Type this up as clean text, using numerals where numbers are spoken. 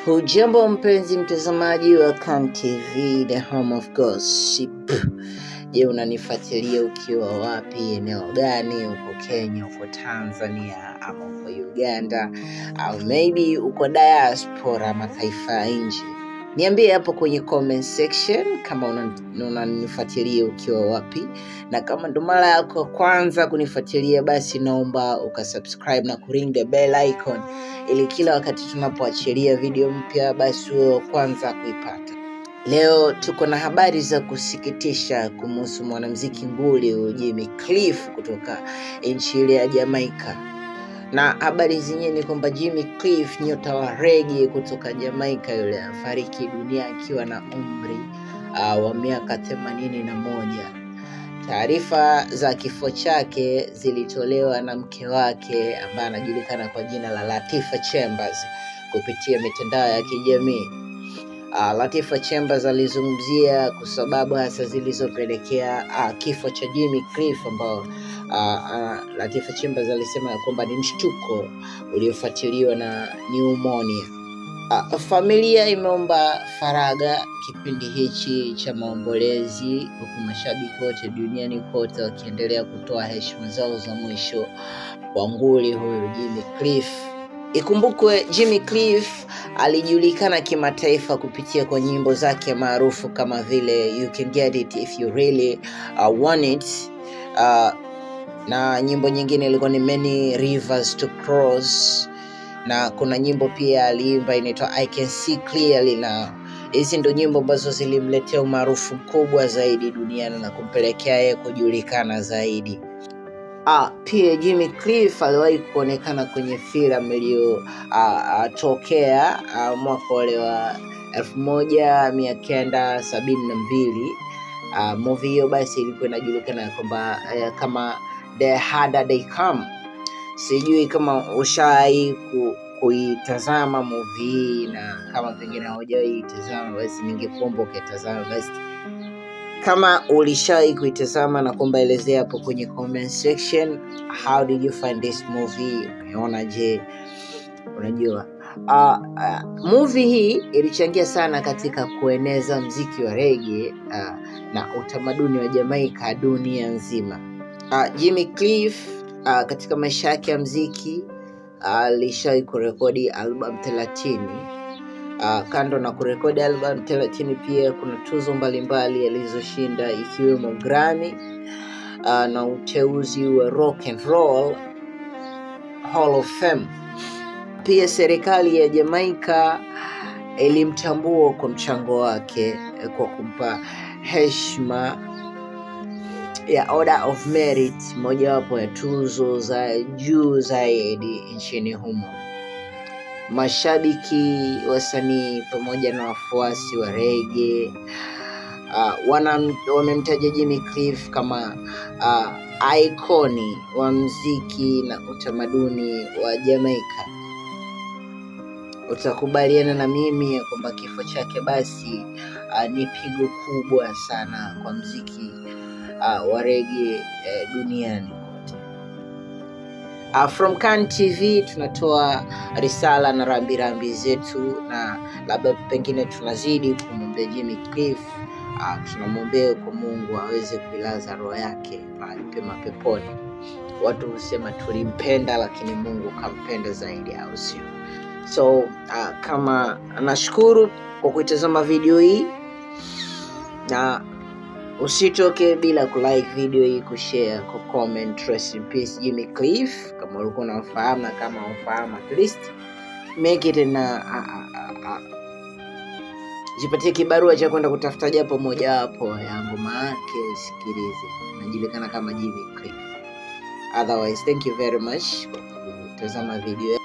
Hujambo mpenzi mtazamaji wa Khan TV, the home of gossip. Je, unanifuatilia ukiwa wapi, eneo gani? Uko Kenya, uko Tanzania, ama uko Uganda, au maybe uko diaspora, mataifa ya nje? Niambie hapo kwenye comment section kama unanifuatilia ukiwa wapi, na kama ndo mara yako kwanza kunifuatilia, basi naomba ukasubscribe na kuring the bell icon ili kila wakati tunapoachilia video mpya basi uwe kwanza kuipata. Leo tuko na habari za kusikitisha kumhusu mwanamuziki nguli Jimmy Cliff kutoka nchi ile ya Jamaica. Na habari zenyewe ni kwamba Jimmy Cliff, nyota wa reggae kutoka Jamaica, yule afariki dunia akiwa na umri wa miaka 81. Taarifa za kifo chake zilitolewa na mke wake ambaye anajulikana kwa jina la Latifah Chambers kupitia mitandao ya kijamii. Latifah Chambers alizungumzia kwa sababu hasa zilizopelekea kifo cha Jimmy Cliff, ambao Latifah Chambers alisema kwamba ni mshtuko uliofuatiliwa na pneumonia. Familia imeomba faraga kipindi hichi cha maombolezi, huku mashabiki wote duniani kote wakiendelea kutoa heshima zao za mwisho kwa nguli huyu Jimmy Cliff. Ikumbukwe Jimmy Cliff alijulikana kimataifa kupitia kwa nyimbo zake maarufu kama vile You Can Get It If You Really Want It, na nyimbo nyingine ilikuwa ni Many Rivers to Cross, na kuna nyimbo pia aliimba inaitwa I Can See Clearly. Na hizi ndo nyimbo ambazo zilimletea umaarufu mkubwa zaidi duniani na kumpelekea yeye kujulikana zaidi. Pia Jimmy Cliff aliwahi kuonekana kwenye filamu iliyotokea mwaka ule wa 1972. Movie hiyo basi ilikuwa inajulikana kwamba kama The Harder They Come. Sijui kama ushawahi kuitazama movie hii, na kama pengine hujawahi itazama basi ningekuomba ukitazama. Basi kama ulishawahi kuitazama na kwamba elezea hapo kwenye comment section, how did you find this movie? Umeona je? Unajua movie hii ilichangia sana katika kueneza mziki wa reggae na utamaduni wa Jamaica dunia nzima. Jimmy Cliff katika maisha yake ya mziki alishawahi kurekodi album 30. Kando na kurekodi album 30 pia kuna tuzo mbalimbali alizoshinda, ikiwemo Grammy na uteuzi wa Rock and Roll Hall of Fame. Pia serikali ya Jamaica ilimtambua kwa mchango wake kwa kumpa heshima ya Order of Merit, mojawapo ya tuzo za juu zaidi nchini humo. Mashabiki, wasanii pamoja na wafuasi wa reggae wamemtaja Jimmy Cliff kama ikoni wa muziki na utamaduni wa Jamaica. Utakubaliana na mimi ya kwamba kifo chake basi ni pigo kubwa sana kwa muziki wa reggae duniani kote. From Khan TV tunatoa risala na rambirambi zetu, na labda pengine tunazidi kumwombea Jimmy Cliff. Tunamwombea kwa Mungu aweze kuilaza roho yake mahali pema peponi. Watu husema tulimpenda lakini Mungu kampenda zaidi, au sio? So kama nashukuru kwa kuitazama video hii, na usitoke bila kulike video hii, kushare, kucomment. Rest in peace Jimmy Cliff, kama ulikuwa unafahamu, na kama unafahamu at least make it na jipatie kibarua cha kwenda kutafuta japo moja wapo ya ngoma yake usikilize. Inajulikana kama Jimmy Cliff. Otherwise, thank you very much kwa kutazama video.